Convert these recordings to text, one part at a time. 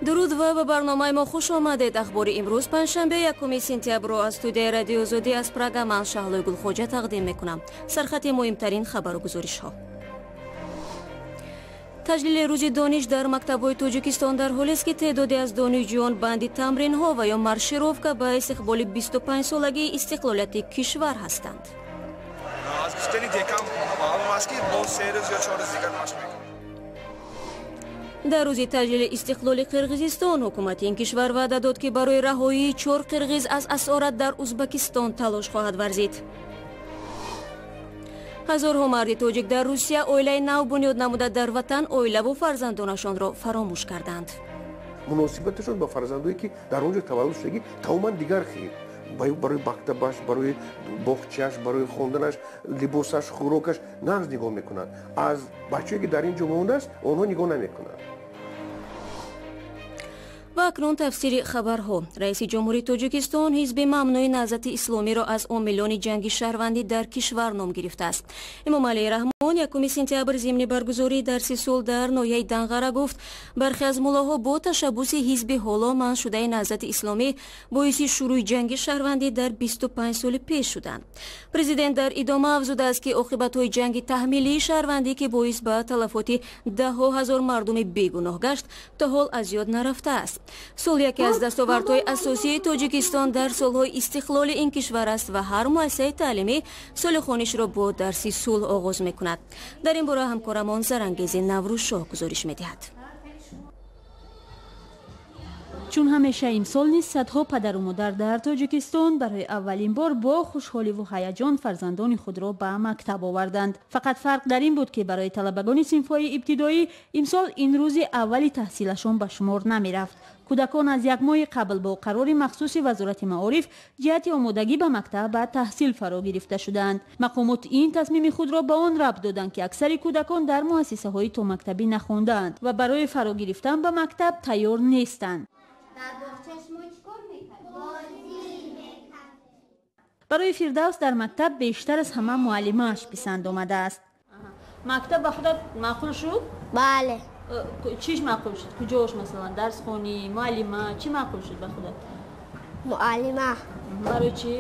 дуруд ва ба барномаи мо хуш омадед. ахбори имрӯз панҷшанбе 1 сентябрро аз студияи радиои Озодӣ аз Прага ман Шаҳлои Гулхоҷа тақдим мекунам. Сархати муҳимтарин хабару гузоришҳо. таҷлили рӯзи дониш дар мактабҳои Тоҷикистон дар ҳолест ки теъдоде аз донишҷӯён банди тамринҳо ва ё маршировка ба истиқболи 25 солагии истиқлолияти кишвар ҳастанд. дар рӯзи таҷлили истиқлоли Қирғизистон ҳукумати ин кишвар ваъда дод ки барои раҳоии 4 қирғиз аз асорат дар Узбекистон талош хоҳад варзид. ҳазорҳо марди тоҷик дар Русия оилаи нав бунёд намуда дар ватан оилаву фарзандонашонро фаромӯш карданд. муносибаташон ба фарзандое ки дар он ҷо таваллуд шудагӣ тамоман дигар хел барои мактабаш, барои боғчааш, барои хонданаш, либосаш, хӯрокаш нағз нигоҳ мекунанд. аз бачае ки дар ин ҷо мондааст онҳо нигоҳ намекунанд. ва акнун тафсири хабарҳо. раиси ҷумҳурии Тоҷикистон ҳизби мамнӯи наҳзати исломиро аз омилони ҷанги шаҳрвандӣ дар кишвар ном гирифтааст. Эмомалии Раҳмон 1 сентябр зимни баргузории дарси сулҳ дар ноҳияи Данғара гуфт бархе аз муллоҳо бо ташаббуси ҳизби ҳоло манъ шудаи наҳзати исломӣ боиси шурӯъи ҷанги шаҳрвандӣ дар 25 соли пеш шуданд. Президент дар идома афзудааст ки оқибатҳои ҷанги таҳмилии шаҳрвандӣ ки боис ба талафоти даҳҳо ҳазор мардуми бегуноҳ гашт то ҳол аз ёд нарафтааст. сол яке аз дастовардҳои асосии Тоҷикистон дар солҳои истиқлоли ин кишвар аст ва ҳар муассисаи таълимӣ соли хонишро бо дарси сулҳ оғоз мекунад. дар ин бора ҳамкорамон Зарангези Наврӯзшоҳ гузориш медиҳад. чун ҳамеша имсол низ садҳо падару модар дар Тоҷикистон барои аввалин бор бо хушҳоливу ҳаяҷон фарзандони худро ба мактаб оварданд. фақат фарқ дар ин буд ки барои талабагони синфҳои ибтидоӣ имсол ин рӯзи аввали таҳсилашон ба шумор намерафт. кӯдакон аз як моҳи қабл бо қарори махсуси вазорати маориф ҷиҳати омодагӣ ба мактаб ба таҳсил фаро гирифта шуданд. мақомот ин тасмими худро ба он рабт доданд ки аксари кӯдакон дар муассисаҳои томактабӣ нахондаанд ва барои фаро гирифтан ба мактаб тайёр нестанд. барои Фирдавс дар мактаб бештар аз ҳама муаллимааш писанд омадааст. мактаб ба худат маъқул шуд? бале. чиш маъқул шуд? куҷош масалан дарсхонӣ, муаллима чӣ маъқул шуд ба худат? муаллима. барои чӣ?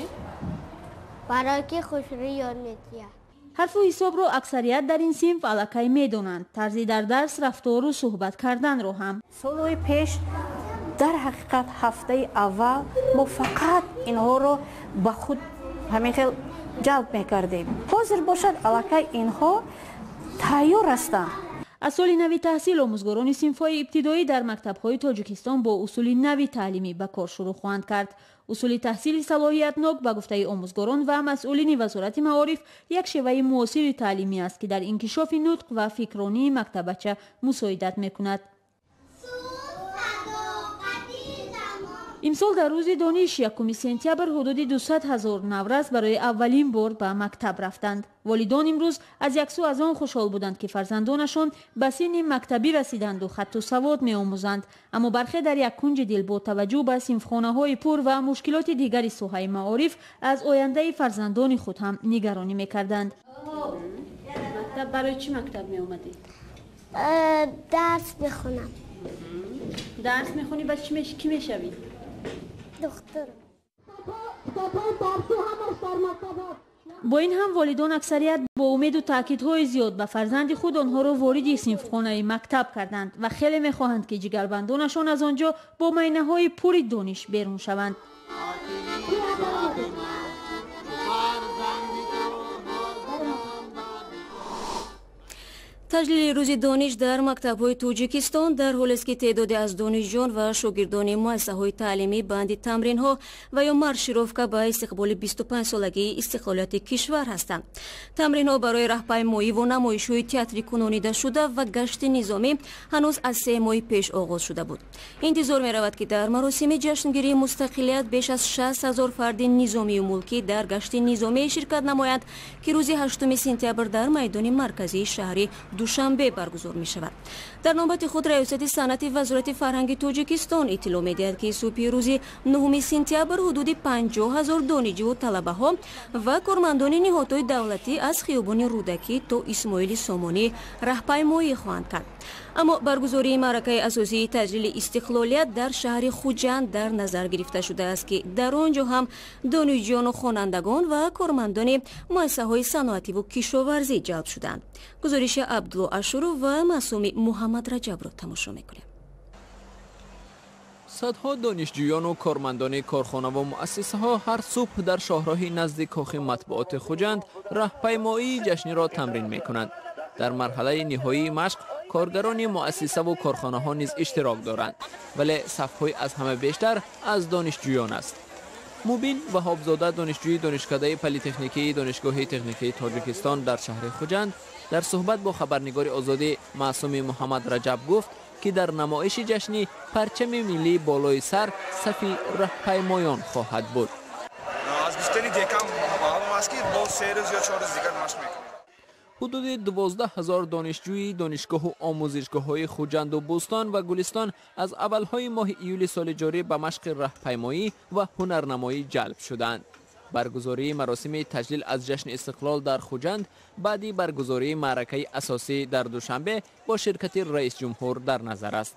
барои ки хушрӯӣ ёд медиҳад. ҳарфу ҳисобро аксарият дар ин синф аллакай медонанд. тарзи дар дарс, рафтору суҳбат карданро ҳам. солҳои пеш дар ҳақиқат ҳафтаи аввал мо фақат инҳоро ба худ ҳамин хел ҷалб мекардем. ҳозир бошад аллакай инҳо тайёр ҳастанд. аз соли нави таҳсил омӯзгорони синфҳои ибтидоӣ дар мактабҳои Тоҷикистон бо усули нави таълимӣ ба кор шурӯъ хоҳанд кард. усули таҳсили салоҳиятнок ба гуфтаи омӯзгорон ва масъулини вазорати маориф як шеваи муосири таълимӣ аст ки дар инкишофи нутқ ва фикрронии мактабача мусоидат мекунад. имсол дар рӯзи дониш 1 сентябр ҳудуди 200 000 наврас барои аввалин бор ба мактаб рафтанд. волидон имрӯз аз як сӯ аз он хушҳол буданд ки фарзандонашон ба синни мактабӣ расиданду хатту савод меомӯзанд, аммо бархе дар як кунҷи дил бо таваҷҷӯҳ ба синфхонаҳои пур ва мушкилоти дигари соҳаи маориф аз ояндаи фарзандони худ ҳам нигаронӣ мекарданд. мактаб барои чӣ мактаб меомадӣ? дарс мехонам. дарс мехонӣ ба кӣ мешавӣ? духтур. бо ин ҳам волидон аксарият бо умеду таъкидҳои зиёд ба фарзанди худ онҳоро вориди синфхонаи мактаб карданд ва хеле мехоҳанд ки ҷигарбандонашон аз он ҷо бо майнаҳои пури дониш берун шаванд. таҷлили рӯзи дониш дар мактабҳои Тоҷикистон дар ҳолест ки теъдоде аз донишҷӯён ва шогирдони муассисаҳои таълимӣ банди тамринҳо ва ё маршировка ба истиқболи 25 солагии истиқлолияти кишвар ҳастанд. тамринҳо барои раҳпаймоиву намоишҳои театри кунонидашуда ва гашти низомӣ ҳанӯз аз 3 моҳи пеш оғоз шуда буд. интизор меравад ки дар маросими ҷашнгирии мустақилият беш аз 60 000 фарди низомию мулкӣ дар гашти низомӣ ширкат намоянд ки рӯзи 8 сентябр дар майдони марказии шаҳри душанбе баргузор мешавад. дар навбати худ раёсати санъати вазорати фарҳанги тоҷикистон иттилоъ медиҳад ки субҳи рӯзи 9 сентябр ҳудуди 50 000 донишҷӯ талабаҳо ва кормандони ниҳодҳои давлатӣ аз хиёбони рӯдакӣ то исмоили сомонӣ раҳпаймоӣ хоҳанд кард. аммо баргузории маъракаи асосии таҷлили истиқлолият дар шаҳри хуҷанд дар назар гирифта шудааст ки дар он ҷо ҳам донишҷӯёну хонандагон ва кормандони муассисаҳои саноативу кишоварзӣ ҷалб шуданд. гузориши Абдулло Ашуров ва маъсуми Муҳаммад Раҷабро тамошо мекунем. садҳо донишҷӯёну кормандони корхонаву муассисаҳо ҳар субҳ дар шоҳроҳи назди кохи матбуоти Хуҷанд раҳпаймоии ҷашниро тамрин мекунанд. дар марҳалаи ниҳоии машқ کارگران مؤسسه و کارخانه ها نیز اشتراک دارند، ولی صف‌های از همه بیشتر از دانشجویان است. مبین وهابزاده دانشجوی دانشکده پلی‌تکنیکی دانشگاه تکنیکی تاجیکستان در شهر خوجند در صحبت با خبرنگار آزادی معصوم محمد رجب گفت که در نمایش جشنی پرچم ملی بالای سر صف راهپیمایان خواهد بود. از بیشترین دیگه معلوم است که با 3 روز یا 4 روز دیگر مشق می‌کنیم. حدود 12,000 دانشجوی دانشگاه و آموزشگاه‌های خوجند و بوستان و گلستان از اولهای ماه ایول سال جاری به مشق راهپیمایی و هنرنمایی جلب شدند. برگزاری مراسم تجلیل از جشن استقلال در خوجند بعدی برگزاری معرکه اساسی در دوشنبه با شرکت رئیس جمهور در نظر است.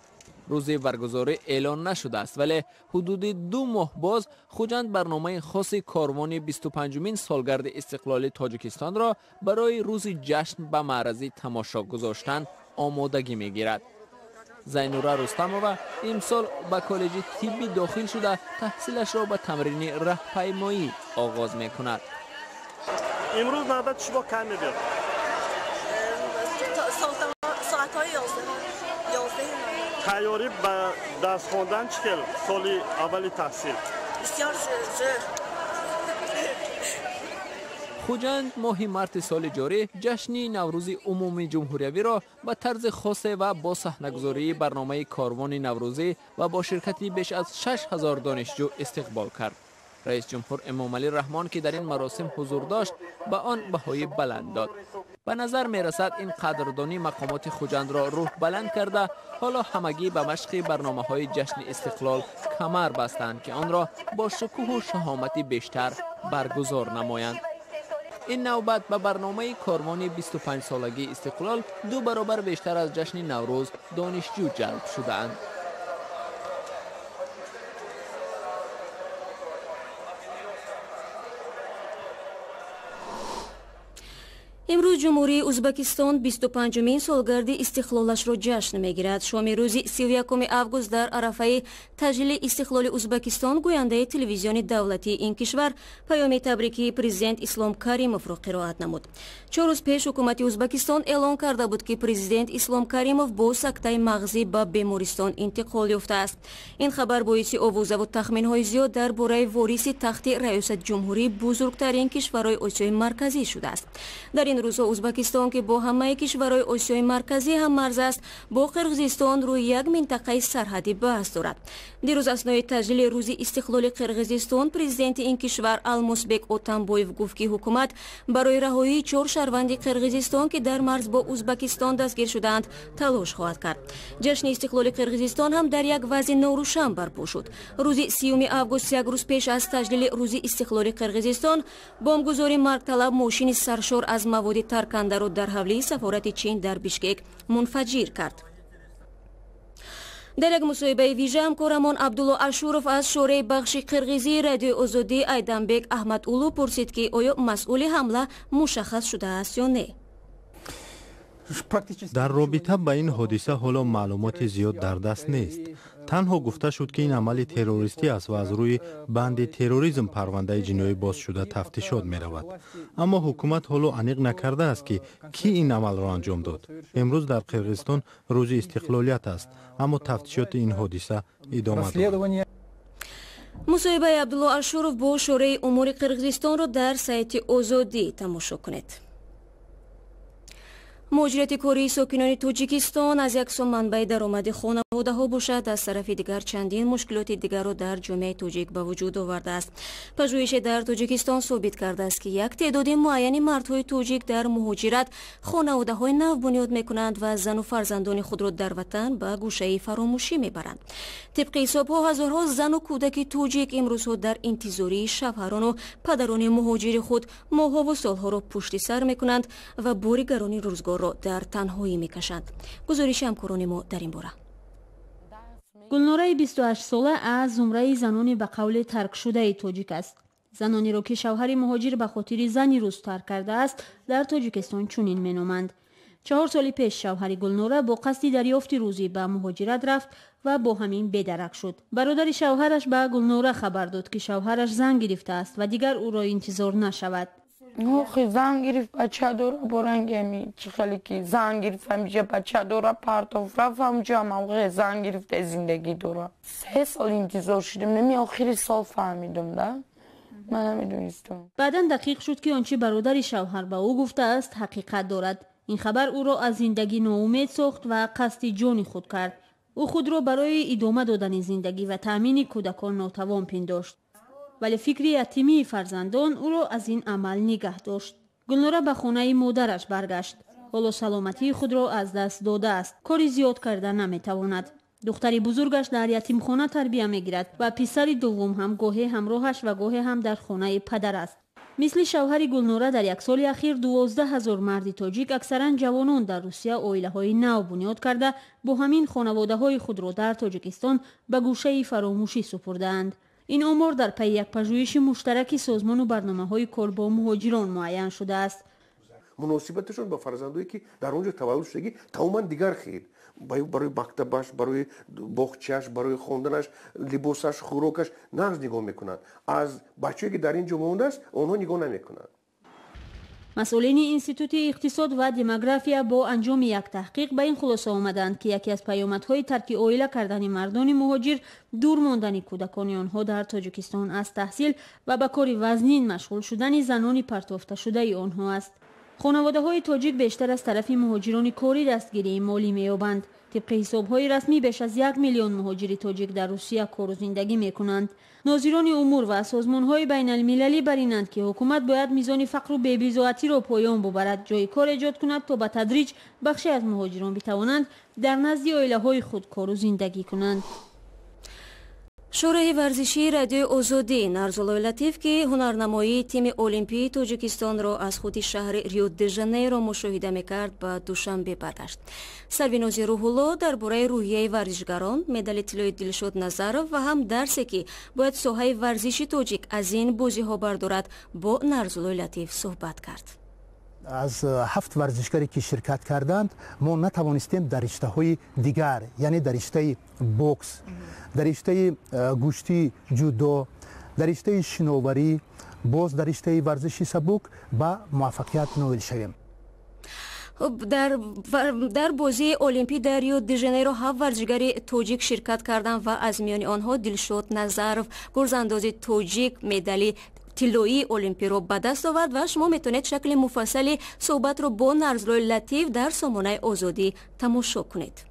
روز برگزاری اعلان نشده است، ولی حدود 2 ماه باز خوجند برنامه خاص کاروان 25مین سالگرد استقلال تاجیکستان را برای روز جشن به معرض تماشا گذاشتن آمادگی میگیرد. زینوره رستمова امسال به کالج طبی داخل شده تحصیلش را به تمرین راهپیمایی آغاز میکند. امروز نوبت شما کم میاد. ساعت‌های 11 تیاری به درس خواندن چطور سال اولی تحصیل؟ بسیار زود. خوجند ماه مارت سال جاری جشن نوروز عمومی جمهوریوی را به طرز خاص و با صحنه‌گذاری برنامه کاروان نوروزی و با شرکت بیش از 6,000 دانشجو استقبال کرد. رئیس جمهور امامعلی رحمان که در این مراسم حضور داشت به آن بهای بلند داد. به نظر می رسد این قدردانی مقامات خوجند را روح بلند کرده حالا همگی به مشق برنامه‌های جشن استقلال کمر بستند که آن را با شکوه و شهامت بیشتر برگزار نمایند. این نوبت به برنامه کاروان 25 سالگی استقلال 2 برابر بیشتر از جشن نوروز دانشجو جلب شده‌اند. امروز جمهوری ازبکستان 25مین سالگرد استقلالش را جشن میگیرد. شام روز 31 август در عرفه تجلیل استقلال ازبکستان گوینده تلویزیون دولتی این کشور پیام تبریکی پرزیدنت اسلام کریموف را قرائت نمود. 4 روز پیش حکومت ازبکستان اعلان کرده بود که پرزیدنت اسلام کریموف با سکته مغزی به بیمارستان انتقال یافته است. این خبر باعث آوازه و تخمین‌های زیاد درباره وارث تخت ریاست جمهوری بزرگترین کشورهای آسیای مرکزی شده است. در این روزها ازبکستان که با همه کشورهای آسیای مرکزی هم مرز است با قرقیزستان روی یک منطقه سرحدی بحث دارد. دیروز اثنای تجلیل روز استقلال قرقیزستان پرزیدنت این کشور المسبک اوتانبویف گفت که حکومت برای رهایی 4 شهروند قرقیزستان که در مرز با ازبکستان دستگیر شدند تلاش خواهد کرد. جشن استقلال قرقیزستان هم در یک وضع نوروشن برپا شد. روز 30 август یک روز پیش از تجلیل روز استقلال قرقیزستان بمبگذاری مرگطلب ماشین سرشار از مواد ترکنده را در حوله سفارت چین در بیشکک منفجر کرد. در یک مصاحبه ویژه همکارمان عبدالله اشورов از شورای بخش قرقیزی رادیو آزادی ایدنبек احمداولو پرسید که آیا مسئول حمله مشخص شده است یا نه. در رابطه با این حادثه حالا معلومات زیاد در دست نیست. تنها گفته شد که این عمل تروریستی است و از روی بند تروریسم پرونده جنایی باز شده تفتیشات می رود. اما حکومت حالا انیق نکرده است که کی این عمل را انجام داد. امروز در قرقیزستان روز استقلالیت است، اما تفتیشات این حادثه ادامه دارد. مصاحبه عبدالله اشورов با شورای امور قرقیزستان را در سایت آزادی تماشا کنید. مهاجرت کاری ساکنان توجیکستان از یک سو منبع درآمد خانواده‌ها باشد، از طرف دیگر چندین مشکلات دیگر را در جامعه توجیک به وجود آورده است. پژوهش در توجیکستان ثابت کرده است که یک تعداد معین مردهای توجیک در مهاجرت خانواده‌های نو بنیاد می‌کنند و زن و فرزندان خود را در وطن به گوشه فراموشی می‌برند. طبق حساب‌ها هزارها زن و کودک توجیک امروزها در انتظاری شوهران و پدران مهاجر خود ماه‌ها و سال‌ها را پشت سر می‌کنند و بار گران روزگار را در تنهایی میکشند. گزارش همکاران ما در این باره. گلنوره 28 ساله از زمره زنان به قول ترک شده توجیک است. زنانی را که شوهر مهاجر به خاطر زنی روز ترک کرده است در تاجیکستان چنین مینامند. 4 سال پیش شوهر گلنوره با قصد دریافت روزی به مهاجرت رفت و با همین بدرک شد. برادر شوهرش به گلنوره خبر داد که شوهرش زن گرفته است و دیگر او را انتظار نشود. خیلی زن گرفت بچه داره برنگمی چه خیلی که زن گرفت همیشه بچه داره پرتاف رفت همونجا هم زن گرفت زندگی داره. 3 سال انتظار شدم نمی آخر سال فهمیدم ده من نمیدونستم. بعدا دقیق شد که آنچه برادر شوهر به او گفته است حقیقت دارد. این خبر او را از زندگی ناامید ساخت و قصد جان خود کرد. او خود را برای ادامه دادن زندگی و تامین کودکان ناتوان پنداشت. ولی فکر یتیمی فرزندان او را از این عمل نگه داشت. گلنوره به خانه مادرش برگشت. حال و سلامتی خود را از دست داده است. کاری زیاد کرده نمیتواند. دختری بزرگش در یتیم خانه تربیت میگیرد و پسر دوم هم گاهی همراهش و گاهی هم در خانه پدر است. مثل شوهر گلنوره در یک سال اخیر 12,000 مرد تاجیک اکثرا جوانان در روسیه عائله‌های نو بنیاد کرده با همین خانواده‌های خود را در تاجیکستان به گوشه فراموشی سپردند. این آمار در پی یک پژوهش مشترک سازمان و برنامه‌های کار با مهاجران معین شده است. مناسبتشون با فرزندایی که در اونجا تولد شدگی تماما دیگر خیر برای مکتبش، برای باغچه‌اش، برای خواندنش، لباسش، خوراکش نقص نگاه میکنند. از بچه‌ای که در اینجا مونده است اونها نگاه نمیکنند. مسئولین انستیتوت اقتصاد و دموگرافیا با انجام یک تحقیق به این خلاصه آمدند که یکی از پیامدهای ترک عائله کردن مردان مهاجر دور ماندن کودکان آنها در تاجیکستان از تحصیل و به کار وزنین مشغول شدن زنان پرتافته شده آنها است. خانواده‌های تاجیک بیشتر از طرف مهاجران کاری دستگیری مالی می‌یابند. طبق حساب‌های رسمی بیش از 1 میلیون مهاجر تاجیک در روسیه کار و زندگی می‌کنند. ناظران امور و سازمان‌های بین‌المللی برینند که حکومت باید میزان فقر و بی‌بضاعتی را پایان ببرد، جای کار ایجاد کند تا به تدریج بخشی از مهاجران بتوانند در نزد عائله‌های خود کار و زندگی کنند. شورای ورزشی رادیو آزادی نارزولای لطیف که هنرنمایی تیم المپی تاجیکستان را از خود شهر ریو د ژانیرو مشاهده میکرد به دوشنبه برگشت. سرویناز روح‌الله درباره روحیه ورزشگران، مدال طلای دلشاد نظرов و هم درسی که باید ساحه ورزشی تاجیک از این بازی‌ها بردارد با نارزولای لطیف صحبت کرد. از 7 ورزشکاری که شرکت کردند ما نتوانستیم در رشته‌های دیگر یعنی در رشته بوکس، در رشته گوشتی جودو، در رشته شناوری، باز در رشته ورزشی سبک با موفقیت نایل شویم. در بازی المپی در ریو د ژانیرو 7 ورزشگر تاجیک شرکت کردند و از میان آنها دلشاد نظرов گرزانداز تاجیک مدال طلایی المپی رو به دست آورد و شما میتونید شکل مفصلی صحبت رو با نارزولای لطیف در سامانه آزادی تماشا کنید.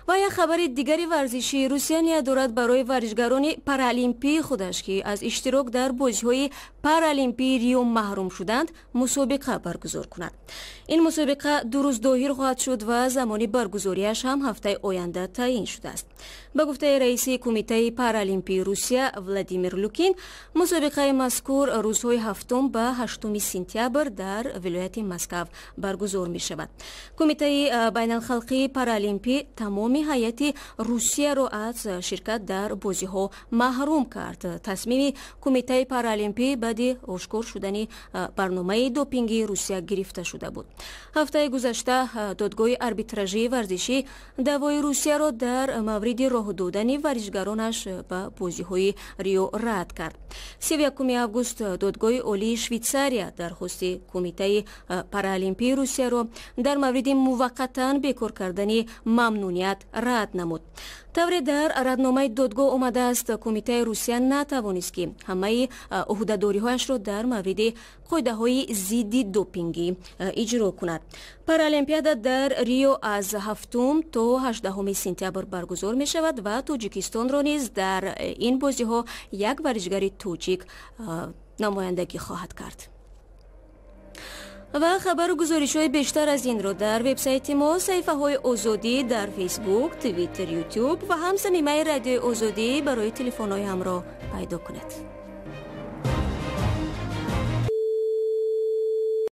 و یک خبر دیگری ورزشی، روسیه نیت دارد برای ورزشگران پارالمپی خودش که از اشتراک در بازی‌های پارالمپی ریو محروم شدند مسابقه برگزار کند. این مسابقه 2 روز دایر خواهد شد و زمان برگزاریش هم هفته آینده تعیین شده است. به گفته رئیس کمیته پارالمپی روسیه ولادیمیر لوکین، مسابقه مذکور روزهای 7 به 8 سپتامبر در ولایت مسکو برگزار می شود. کمیته بین الخلقی پارالمپی تمام هیئت روسیه را از شرکت در بازی‌ها محروم کرد. تصمیم کمیته پارالمپی بعد آشکار شدن برنامه دوپینگی روسیه گرفته شده بود. هفته گذشته دادگاه آربیتراژی ورزشی دعوای روسیه را در مورد راه دادن ورزشگرانش به بازی‌های ریو رد کرد. 31 آگوست دادگاه عالی شویتزاریا درخواست کمیته پارالمپی روسیه را در مورد موقتا بیکار کردن ممنوعیت рад намуд. тавре дар радномаи додгоҳ омадааст кумитаи русия натавонист ки ҳамаи уҳдадориҳояшро дар мавриди қоидаҳои зидди допингӣ иҷро кунад. Паралимпиада дар Рио аз 7 то 18 сентябр баргузор мешавад ва Тоҷикистонро низ дар ин бозиҳо як варзишгари тоҷик намояндагӣ хоҳад кард. ва хабару гузоришҳои бештар аз инро дар вебсайти мо, саҳифаҳои озодӣ дар фейсбук, твиттер, ютуб ва ҳам санимаи радиои озодӣ барои телефонҳои ҳамроҳ пайдо кунед.